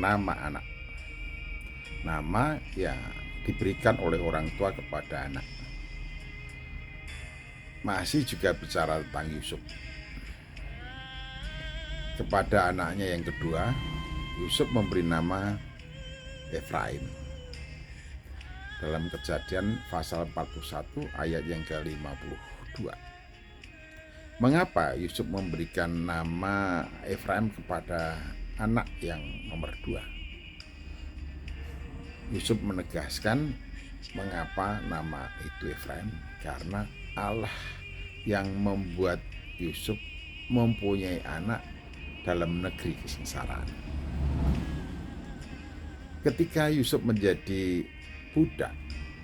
nama anak. Nama yang diberikan oleh orang tua kepada anak. Masih juga bicara tentang Yusuf. Kepada anaknya yang kedua, Yusuf memberi nama Efraim. Dalam Kejadian pasal 41 ayat yang ke-52. Mengapa Yusuf memberikan nama Efraim kepada anak yang nomor 2? Yusuf menegaskan mengapa nama itu Efraim, karena Allah yang membuat Yusuf mempunyai anak dalam negeri kesengsaraan. Ketika Yusuf menjadi budak,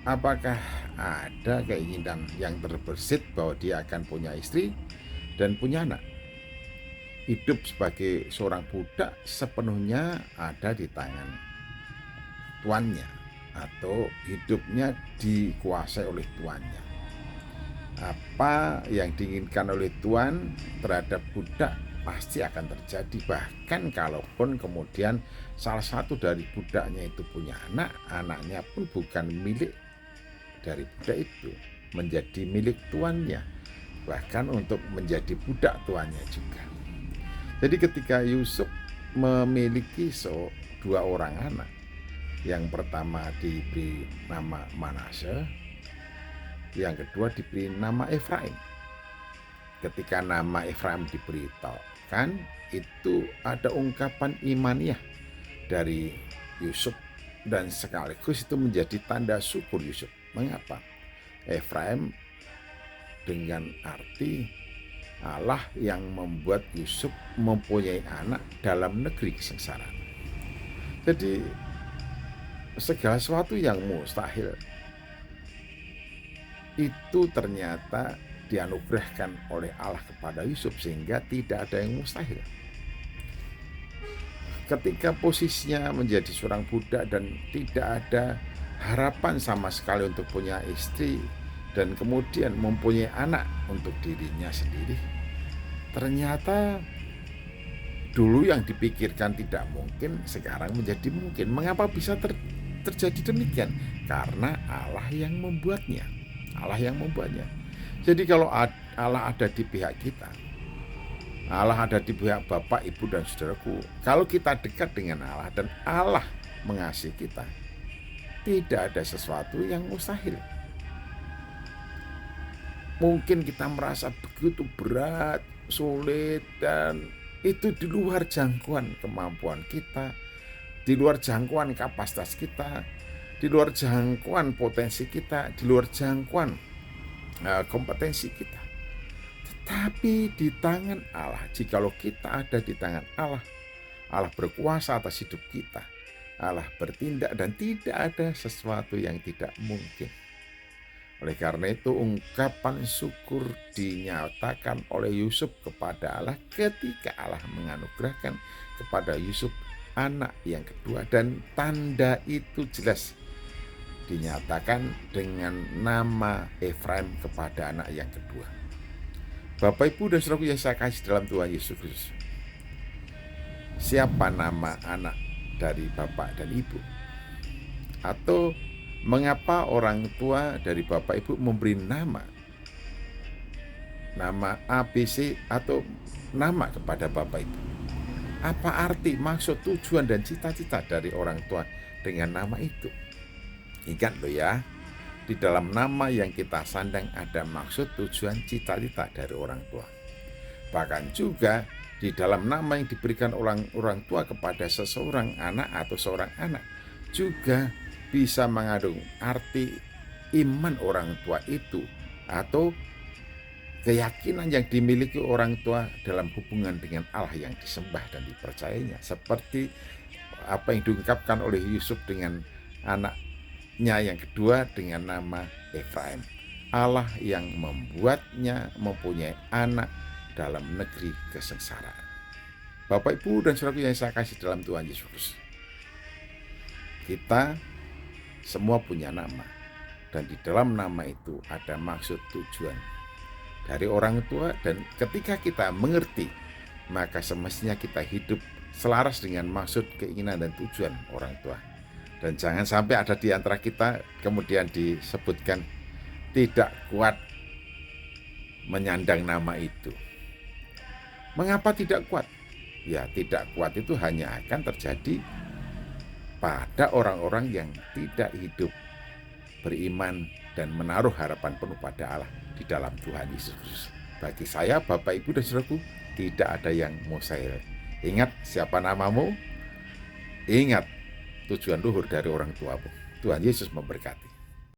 apakah ada keinginan yang terbersit bahwa dia akan punya istri dan punya anak? Hidup sebagai seorang budak sepenuhnya ada di tangan tuannya, atau hidupnya dikuasai oleh tuannya. Apa yang diinginkan oleh tuan terhadap budak pasti akan terjadi. Bahkan kalaupun kemudian salah satu dari budaknya itu punya anak, anaknya pun bukan milik dari budak itu, menjadi milik tuannya, bahkan untuk menjadi budak tuannya juga. Jadi ketika Yusuf memiliki dua orang anak, yang pertama diberi nama Manasye, yang kedua diberi nama Efraim. Ketika nama Efraim diberitahukan, itu ada ungkapan imaniah dari Yusuf, dan sekaligus itu menjadi tanda syukur Yusuf. Mengapa? Efraim dengan arti Allah yang membuat Yusuf mempunyai anak dalam negeri kesengsaraan. Jadi segala sesuatu yang mustahil itu ternyata dianugerahkan oleh Allah kepada Yusuf, sehingga tidak ada yang mustahil. Ketika posisinya menjadi seorang budak dan tidak ada harapan sama sekali untuk punya istri dan kemudian mempunyai anak untuk dirinya sendiri, ternyata dulu yang dipikirkan tidak mungkin sekarang menjadi mungkin. Mengapa bisa terjadi demikian? Karena Allah yang membuatnya. Allah yang membuatnya. Jadi kalau Allah ada di pihak kita, Allah ada di pihak Bapak, Ibu, dan saudaraku, kalau kita dekat dengan Allah dan Allah mengasihi kita, tidak ada sesuatu yang mustahil. Mungkin kita merasa begitu berat, sulit, dan itu di luar jangkauan kemampuan kita, di luar jangkauan kapasitas kita, di luar jangkauan potensi kita, di luar jangkauan kompetensi kita. Tetapi di tangan Allah, jikalau kita ada di tangan Allah, Allah berkuasa atas hidup kita, Allah bertindak dan tidak ada sesuatu yang tidak mungkin. Oleh karena itu ungkapan syukur dinyatakan oleh Yusuf kepada Allah ketika Allah menganugerahkan kepada Yusuf anak yang kedua, dan tanda itu jelas dinyatakan dengan nama Efraim kepada anak yang kedua. Bapak, Ibu, dan saudaraku yang saya kasih dalam Tuhan Yesus Kristus, siapa nama anak dari Bapak dan Ibu? Atau mengapa orang tua dari Bapak Ibu memberi nama ABC atau nama kepada Bapak Ibu? Apa arti, maksud, tujuan, dan cita-cita dari orang tua dengan nama itu? Ingat loh ya, di dalam nama yang kita sandang ada maksud, tujuan, cita-cita dari orang tua. Bahkan juga di dalam nama yang diberikan orang tua kepada seseorang anak atau seorang anak juga bisa mengandung arti iman orang tua itu, atau keyakinan yang dimiliki orang tua dalam hubungan dengan Allah yang disembah dan dipercayainya. Seperti apa yang diungkapkan oleh Yusuf dengan anaknya yang kedua dengan nama Efraim. Allah yang membuatnya mempunyai anak dalam negeri kesengsaraan. Bapak, Ibu, dan saudaraku yang saya kasih dalam Tuhan Yesus, kita semua punya nama, dan di dalam nama itu ada maksud, tujuan dari orang tua, dan ketika kita mengerti, maka semestinya kita hidup selaras dengan maksud, keinginan, dan tujuan orang tua. Dan jangan sampai ada di antara kita kemudian disebutkan tidak kuat menyandang nama itu. Mengapa tidak kuat? Ya, tidak kuat itu hanya akan terjadi pada orang-orang yang tidak hidup beriman dan menaruh harapan penuh pada Allah di dalam Tuhan Yesus Kristus. Bagi saya, Bapak, Ibu, dan Saudaraku, tidak ada yang mustahil. Ingat siapa namamu, ingat tujuan luhur dari orang tuamu. Tuhan Yesus memberkati.